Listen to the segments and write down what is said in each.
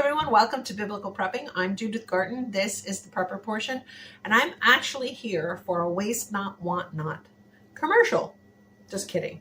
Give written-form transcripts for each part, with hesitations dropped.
everyone, welcome to Biblical Prepping. I'm Judith Garten. This is the prepper portion, and I'm actually here for a waste not, want not commercial. Just kidding.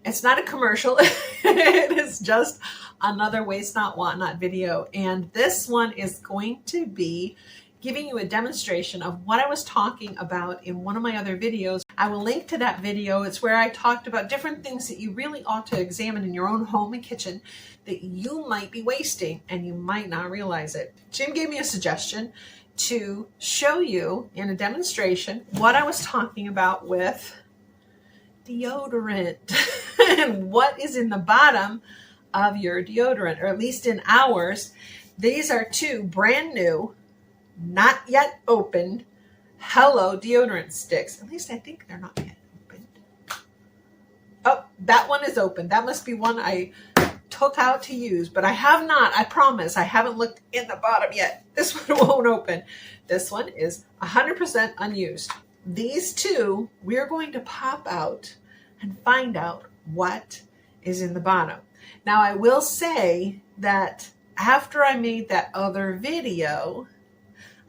It's not a commercial. It is just another waste not, want not video, and this one is going to be giving you a demonstration of what I was talking about in one of my other videos. I will link to that video. It's where I talked about different things that you really ought to examine in your own home and kitchen that you might be wasting and you might not realize it. Jim gave me a suggestion to show you in a demonstration what I was talking about with deodorant and what is in the bottom of your deodorant, or at least in ours. These are two brand new, not yet opened Hello deodorant sticks. At least I think they're not yet opened. Oh, that one is open. That must be one I took out to use, but I have not. I promise I haven't looked in the bottom yet. This one won't open. This one is 100% unused. These two, we're going to pop out and find out what is in the bottom. Now, I will say that after I made that other video,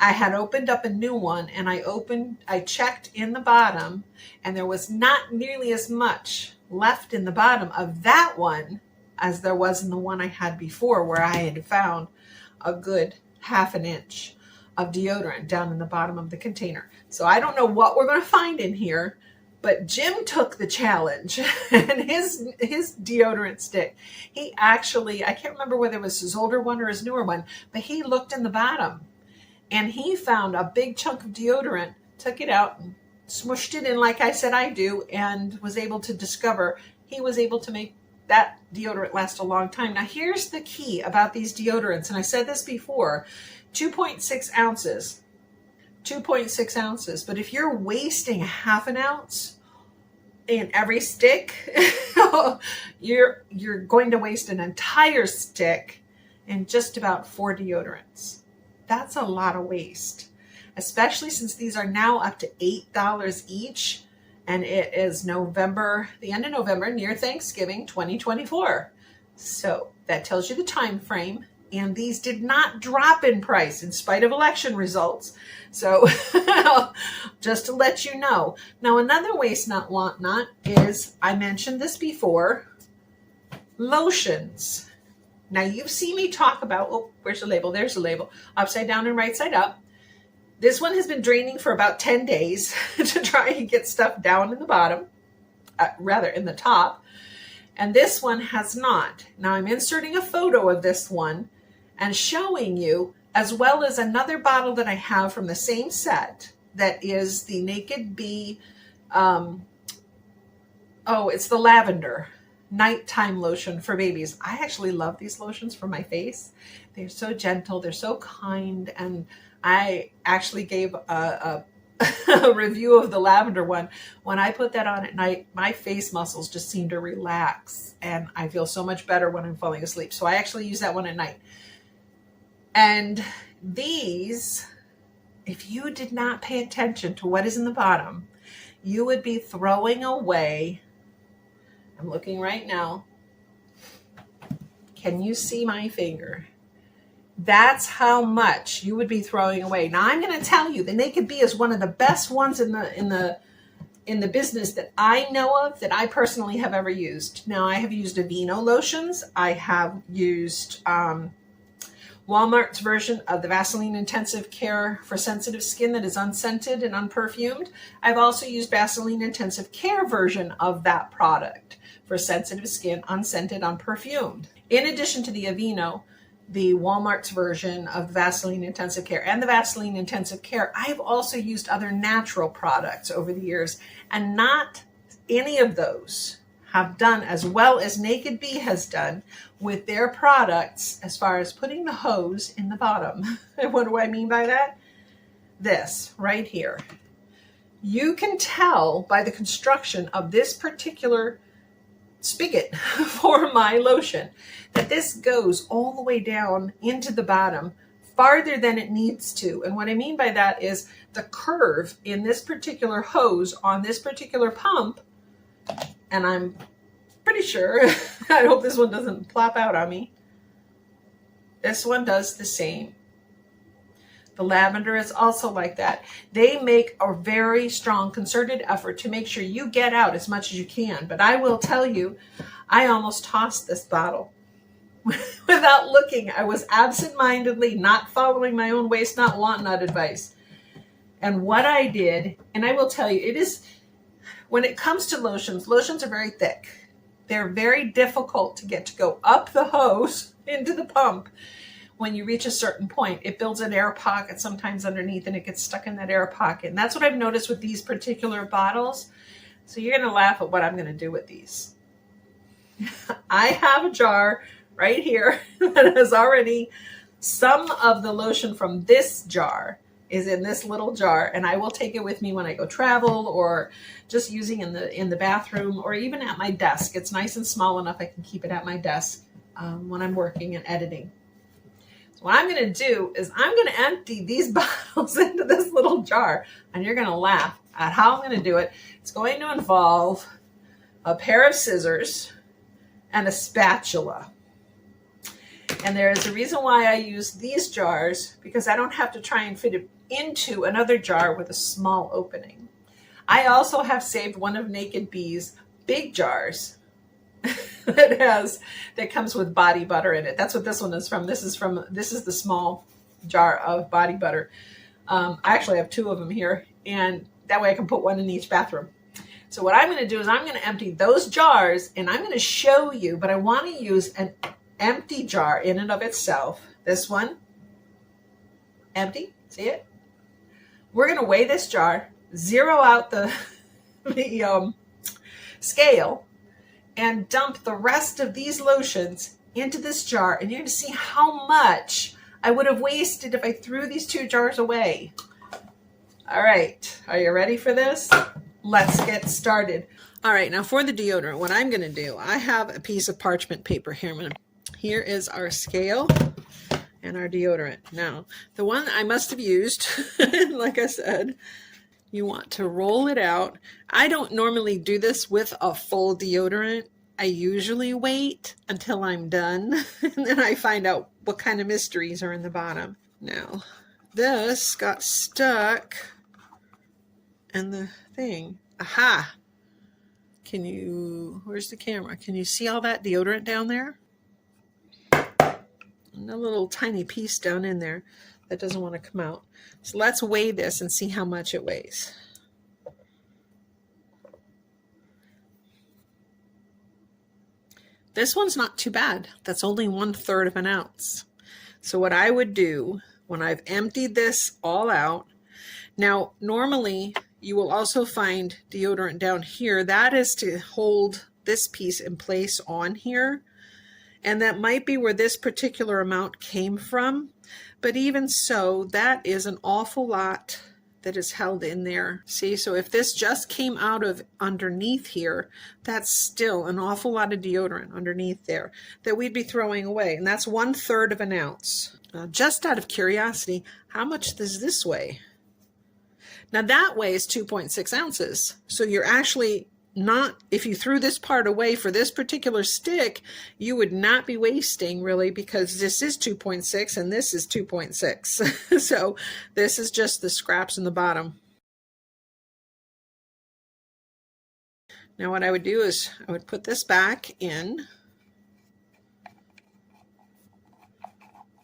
I had opened up a new one, and I checked in the bottom, and there was not nearly as much left in the bottom of that one as there was in the one I had before, where I had found a good ½ an inch of deodorant down in the bottom of the container. So I don't know what we're going to find in here, but Jim took the challenge, and his deodorant stick, he actually, I can't remember whether it was his older one or his newer one, but he looked in the bottom. And he found a big chunk of deodorant, took it out, and smushed it in like I said I do, and was able to discover he was able to make that deodorant last a long time. Now, here's the key about these deodorants, and I said this before, 2.6 ounces. 2.6 ounces. But if you're wasting ½ an ounce in every stick, you're going to waste an entire stick in just about 4 deodorants. That's a lot of waste, especially since these are now up to $8 each, and it is November, the end of November, near Thanksgiving 2024. So that tells you the time frame, and these did not drop in price in spite of election results. So just to let you know. Now, another waste not, want not is, I mentioned this before, lotions. Now, you've seen me talk about, oh, where's the label? There's the label. Upside down and right side up. This one has been draining for about 10 days to try and get stuff down in the bottom, rather in the top. And this one has not. Now, I'm inserting a photo of this one and showing you, as well as another bottle that I have from the same set that is the Naked Bee, it's the lavender nighttime lotion for babies. I actually love these lotions for my face. They're so gentle, they're so kind, and I actually gave a review of the lavender one. When I put that on at night, my face muscles just seem to relax, and I feel so much better when I'm falling asleep. So I actually use that one at night. And these, if you did not pay attention to what is in the bottom, you would be throwing away. I'm looking right now. Can you see my finger? That's how much you would be throwing away. Now, I'm going to tell you, the Naked Bee is one of the best ones in the business that I know of, that I personally have ever used. Now, I have used Aveeno lotions. I have used Walmart's version of the Vaseline Intensive Care for sensitive skin that is unscented and unperfumed. I've also used Vaseline Intensive Care version of that product for sensitive skin, unscented, unperfumed. In addition to the Aveeno, the Walmart's version of the Vaseline Intensive Care and the Vaseline Intensive Care, I've also used other natural products over the years, and not any of those have done as well as Naked Bee has done with their products as far as putting the hose in the bottom. And what do I mean by that? This right here. You can tell by the construction of this particular spigot for my lotion that this goes all the way down into the bottom, farther than it needs to. And what I mean by that is the curve in this particular hose on this particular pump, and I'm pretty sure, I hope this one doesn't plop out on me, This one does the same. The lavender is also like that. They make a very strong concerted effort to make sure you get out as much as you can. But I will tell you, I almost tossed this bottle without looking. I was absentmindedly not following my own waste, not want not advice. And what I did, and I will tell you, it is, when it comes to lotions, lotions are very thick. They're very difficult to get to go up the hose into the pump. When you reach a certain point, it builds an air pocket sometimes underneath and it gets stuck in that air pocket. And that's what I've noticed with these particular bottles. So you're going to laugh at what I'm going to do with these. I have a jar right here that has already, some of the lotion from this jar is in this little jar, and I will take it with me when I go travel or just using in the bathroom or even at my desk. It's nice and small enough I can keep it at my desk when I'm working and editing. What I'm going to do is I'm going to empty these bottles into this little jar, and you're going to laugh at how I'm going to do it. It's going to involve a pair of scissors and a spatula. And there is a reason why I use these jars, because I don't have to try and fit it into another jar with a small opening. I also have saved one of Naked Bee's big jars that comes with body butter in it. That's what this one is from. This is the small jar of body butter. I actually have two of them here, and that way I can put one in each bathroom. So what I'm going to do is I'm going to empty those jars, and I'm going to show you, but I want to use an empty jar in and of itself. This one, empty, see it? We're going to weigh this jar, zero out the scale, and dump the rest of these lotions into this jar, and you're going to see how much I would have wasted if I threw these two jars away. All right, are you ready for this? Let's get started. All right, now for the deodorant, what I'm going to do, I have a piece of parchment paper here. Here is our scale and our deodorant. Now, the one I must have used, like I said, you want to roll it out. I don't normally do this with a full deodorant. I usually wait until I'm done, and then I find out what kind of mysteries are in the bottom. Now, this got stuck in the thing. Aha! Where's the camera? Can you see all that deodorant down there? And a little tiny piece down in there that doesn't want to come out. So let's weigh this and see how much it weighs. This one's not too bad. That's only 1/3 of an ounce. So what I would do when I've emptied this all out, now normally you will also find deodorant down here. That is to hold this piece in place on here. And that might be where this particular amount came from. But even so, that is an awful lot that is held in there. See, so if this just came out of underneath here, that's still an awful lot of deodorant underneath there that we'd be throwing away. And that's 1/3 of an ounce. Just out of curiosity, how much does this weigh? Now that weighs 2.6 ounces. So you're actually not, if you threw this part away for this particular stick, you would not be wasting really, because this is 2.6 and this is 2.6. So this is just the scraps in the bottom. Now what I would do is I would put this back in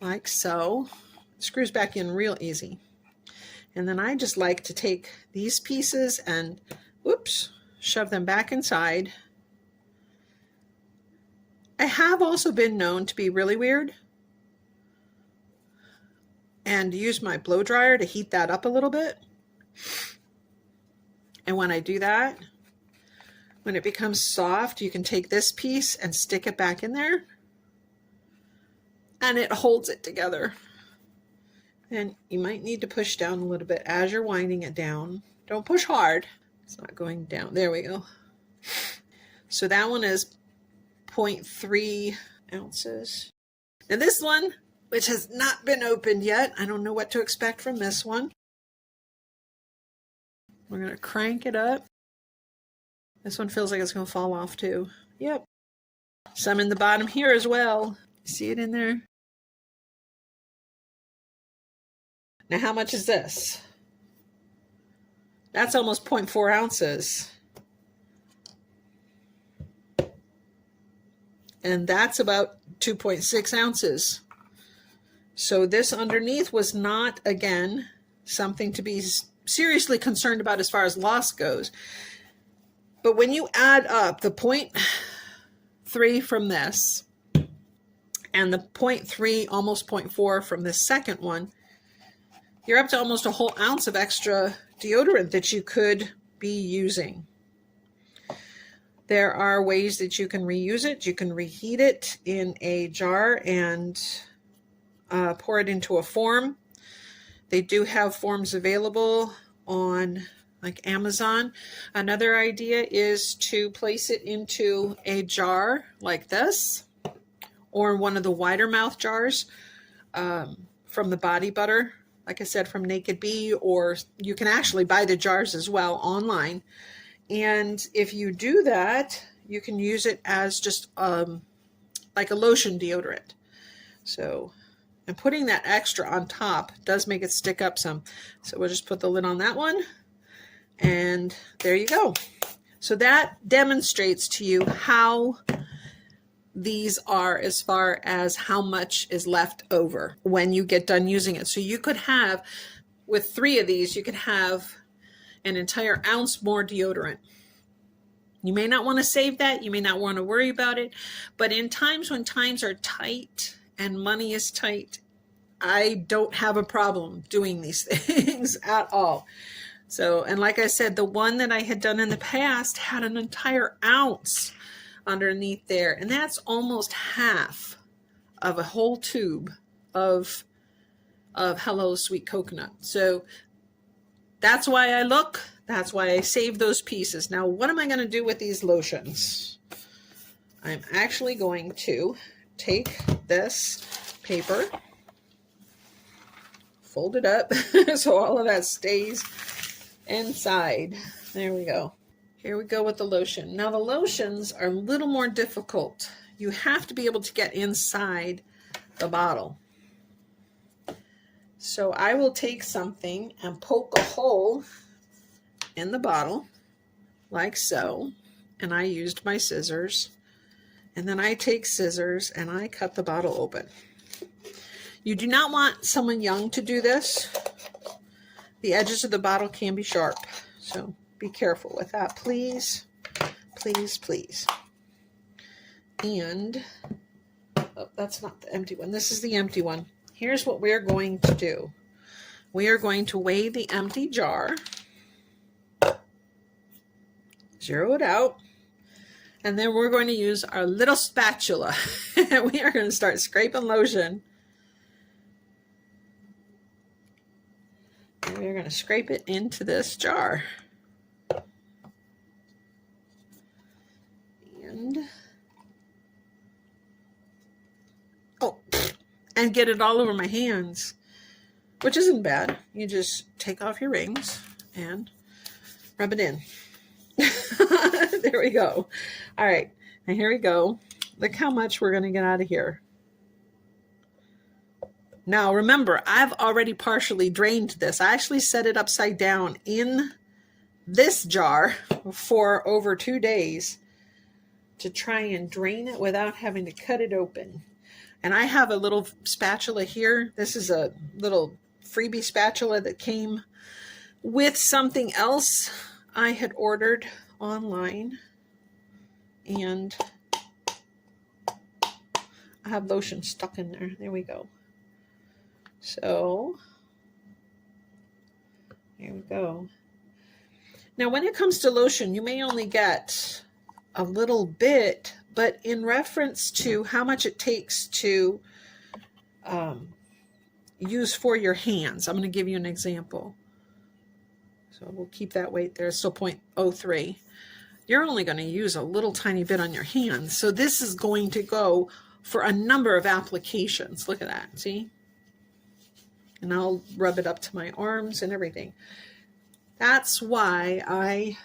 like so. It screws back in real easy. And then I just like to take these pieces and, whoops, shove them back inside. I have also been known to be really weird and use my blow dryer to heat that up a little bit. And when I do that, when it becomes soft, you can take this piece and stick it back in there, and it holds it together. And you might need to push down a little bit as you're winding it down. Don't push hard. It's not going down. There we go. So that one is 0.3 ounces. Now this one, which has not been opened yet, I don't know what to expect from this one. We're going to crank it up. This one feels like it's going to fall off too. Yep. Some in the bottom here as well. See it in there? Now, how much is this? That's almost 0.4 ounces. And that's about 2.6 ounces. So this underneath was not, again, something to be seriously concerned about as far as loss goes. But when you add up the 0.3 from this and the 0.3, almost 0.4 from the second one, you're up to almost a whole ounce of extra deodorant that you could be using. There are ways that you can reuse it. You can reheat it in a jar and pour it into a form. They do have forms available on like Amazon. Another idea is to place it into a jar like this, or one of the wider mouth jars from the Body Butter, like I said, from Naked Bee, or you can actually buy the jars as well online. And if you do that, you can use it as just like a lotion deodorant. So, and putting that extra on top does make it stick up some. So we'll just put the lid on that one. And there you go. So that demonstrates to you how these are as far as how much is left over when you get done using it. So you could have, with 3 of these, you could have an entire ounce more deodorant. You may not want to save that. You may not want to worry about it. But in times when times are tight and money is tight, I don't have a problem doing these things at all. So, and like I said, the one that I had done in the past had an entire ounce underneath there. And that's almost half of a whole tube of Hello Sweet Coconut. So that's why I look. That's why I save those pieces. Now, what am I going to do with these lotions? I'm actually going to take this paper, fold it up so all of that stays inside. There we go. Here we go with the lotion. Now, the lotions are a little more difficult. You have to be able to get inside the bottle. So I will take something and poke a hole in the bottle like so, and I used my scissors, and then I take scissors and I cut the bottle open. You do not want someone young to do this. The edges of the bottle can be sharp, so be careful with that, please, please, please. And oh, that's not the empty one. This is the empty one. Here's what we're going to do. We are going to weigh the empty jar, zero it out, and then we're going to use our little spatula. And we are going to start scraping lotion. And we're going to scrape it into this jar. And oh, and get it all over my hands, which isn't bad. You just take off your rings and rub it in. There we go. All right, and here we go. Look how much we're going to get out of here. Now, remember, I've already partially drained this. I actually set it upside down in this jar for over 2 days to try and drain it without having to cut it open. And I have a little spatula here. This is a little freebie spatula that came with something else I had ordered online. And I have lotion stuck in there. There we go. So, there we go. Now, when it comes to lotion, you may only get a little bit, but in reference to how much it takes to use for your hands, I'm going to give you an example. So we'll keep that weight there, so 0.03. You're only going to use a little tiny bit on your hands. So this is going to go for a number of applications. Look at that, see? And I'll rub it up to my arms and everything. That's why I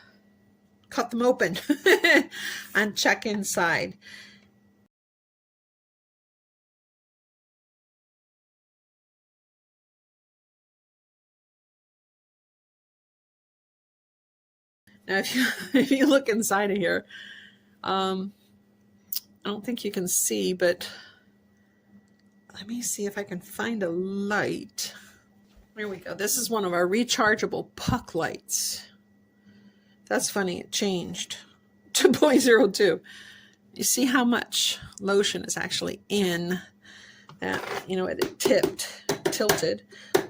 cut them open and check inside. Now, if you look inside of here, I don't think you can see, but let me see if I can find a light. There we go. This is one of our rechargeable puck lights. That's funny. It changed to 0.02. You see how much lotion is actually in that, you know, it tilted.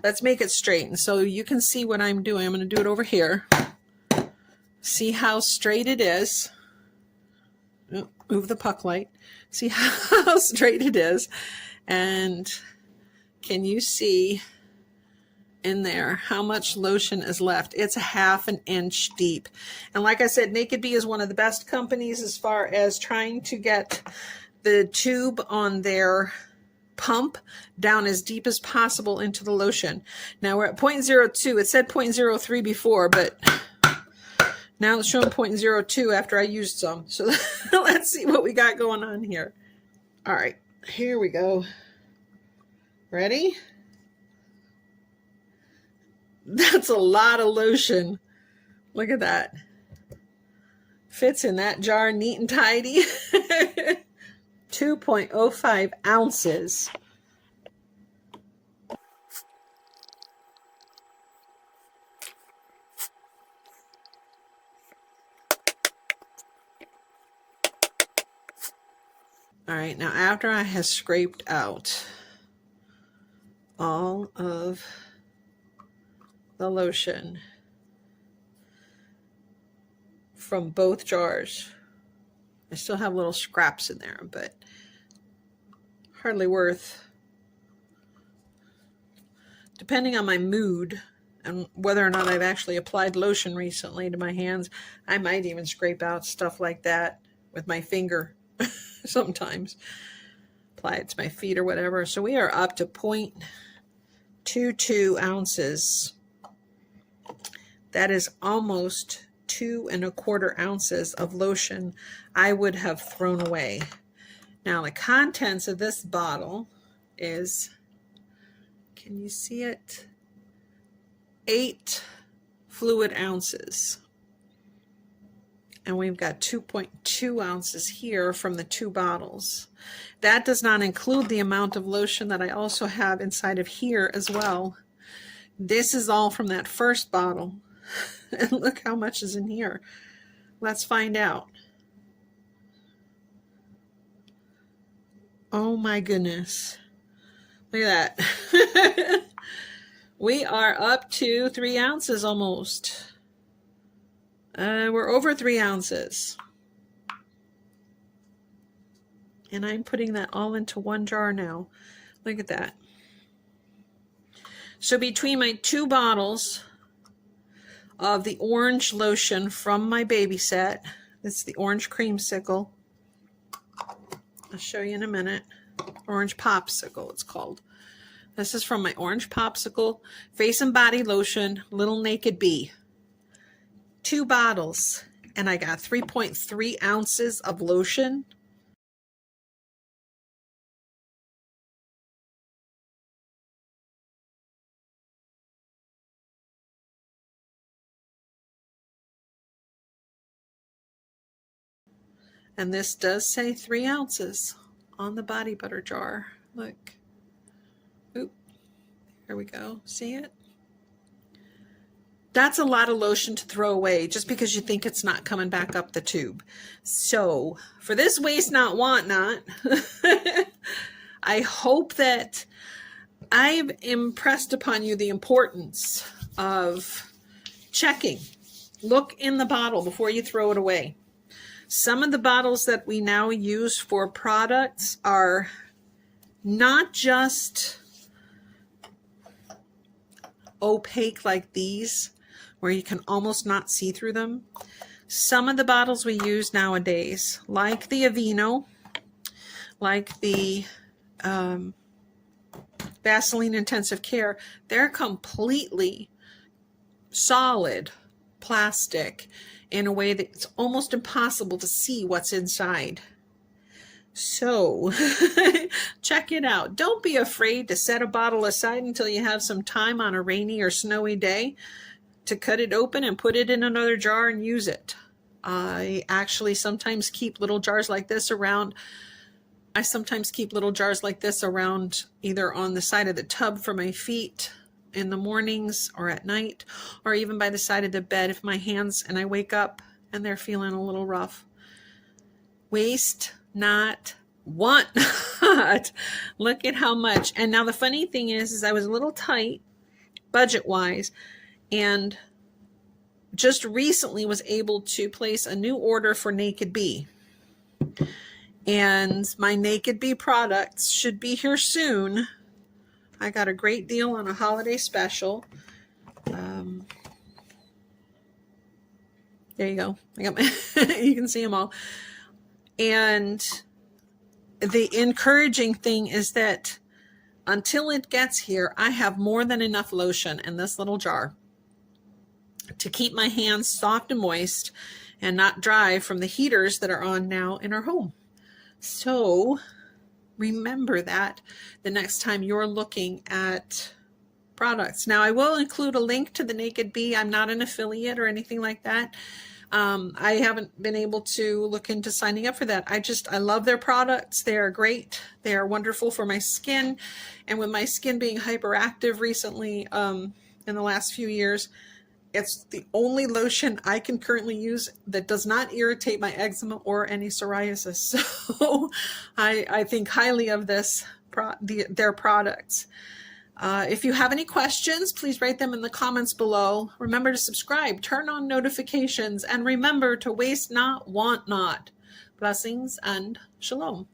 Let's make it straight. And so you can see what I'm doing. I'm going to do it over here. See how straight it is. Move the puck light. See how straight it is. And can you see in there how much lotion is left? It's a ½ an inch deep. And like I said, Naked Bee is one of the best companies as far as trying to get the tube on their pump down as deep as possible into the lotion. Now we're at 0.02. It said 0.03 before, but now it's showing 0.02 after I used some. So let's see what we got going on here. All right, here we go. Ready? That's a lot of lotion. Look at that. Fits in that jar neat and tidy. 2.05 ounces. All right, now after I have scraped out all of the lotion from both jars, I still have little scraps in there, but hardly worth, depending on my mood and whether or not I've actually applied lotion recently to my hands, I might even scrape out stuff like that with my finger sometimes. Apply it to my feet or whatever. So we are up to 0.22 ounces. That is almost 2¼ ounces of lotion I would have thrown away. Now the contents of this bottle is, can you see it? 8 fluid ounces. And we've got 2.2 ounces here from the 2 bottles. That does not include the amount of lotion that I also have inside of here as well. This is all from that first bottle. And look how much is in here. Let's find out. Oh my goodness. Look at that. We are up to 3 ounces almost. We're over 3 ounces. And I'm putting that all into one jar now. Look at that. So between my 2 bottles of the orange lotion from my baby set, it's the orange creamsicle. I'll show you in a minute. Orange popsicle, it's called. This is from my orange popsicle face and body lotion, Little Naked Bee. 2 bottles, and I got 3.3 ounces of lotion. And this does say 3 ounces on the body butter jar. Look. Oop. Here we go. See it? That's a lot of lotion to throw away just because you think it's not coming back up the tube. So for this waste not, want not, I hope that I've impressed upon you the importance of checking. Look in the bottle before you throw it away. Some of the bottles that we now use for products are not just opaque like these, where you can almost not see through them. Some of the bottles we use nowadays, like the Aveeno, like the Vaseline Intensive Care, they're completely solid plastic in a way that it's almost impossible to see what's inside. So check it out. Don't be afraid to set a bottle aside until you have some time on a rainy or snowy day to cut it open and put it in another jar and use it. I actually sometimes keep little jars like this around. I sometimes keep little jars like this around either on the side of the tub for my feet in the mornings or at night, or even by the side of the bed if my hands and I wake up and they're feeling a little rough. Waste not, want not. Look at how much. And now the funny thing is I was a little tight budget wise, and just recently was able to place a new order for Naked Bee. And my Naked Bee products should be here soon. I got a great deal on a holiday special. There you go. I got my you can see them all. And the encouraging thing is that until it gets here, I have more than enough lotion in this little jar to keep my hands soft and moist and not dry from the heaters that are on now in our home. So remember that the next time you're looking at products. Now, I will include a link to the Naked Bee. I'm not an affiliate or anything like that. I haven't been able to look into signing up for that. I love their products. They are great. They are wonderful for my skin. And with my skin being hyperactive recently, in the last few years, it's the only lotion I can currently use that does not irritate my eczema or any psoriasis. So I think highly of their products. If you have any questions, please write them in the comments below. Remember to subscribe, turn on notifications, and remember to waste not, want not. Blessings and shalom.